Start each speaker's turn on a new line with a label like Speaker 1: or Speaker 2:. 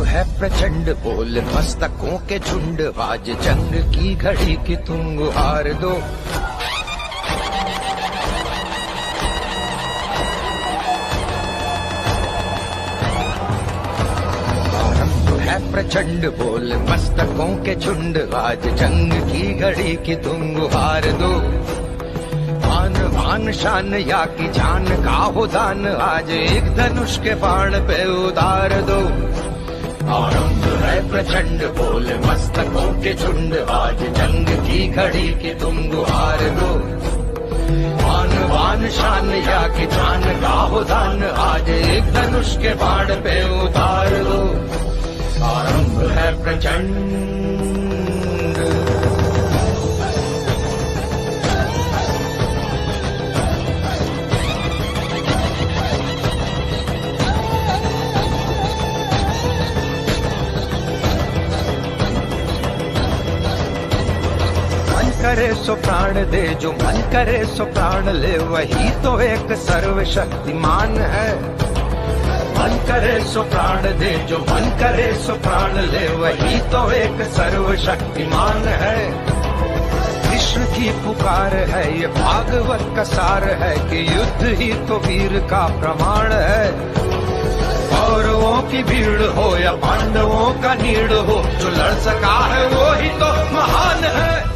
Speaker 1: है प्रचंड बोल मस्तकों के झुंड, आज जंग की घड़ी की तुम गुहार दो। है प्रचंड बोल मस्तकों के झुंड, आज जंग की घड़ी की तुम गुहार दो। आन भान शान या की जान का हो दान, आज एक धनुष के बाण पे उतार दो। आरंभ है प्रचंड बोल मस्तकों के झुंड, आज जंग की घड़ी की तुम गुहार दो। आन बान शान या की जान का हो दान, आज एक धनुष के बाण पे उतार दो। आरंभ है प्रचंड। मन करे सो प्राण दे, जो मन करे सो प्राण ले, वही तो एक सर्वशक्तिमान है। मन करे सो प्राण दे, जो मन करे सो प्राण ले, वही तो एक सर्वशक्तिमान है। कृष्ण की पुकार है, ये भागवत का सार है, कि युद्ध ही तो वीर का प्रमाण है। कौरवों की भीड़ हो या पांडवों का नीड़ हो, जो लड़ सका है वो ही तो महान है।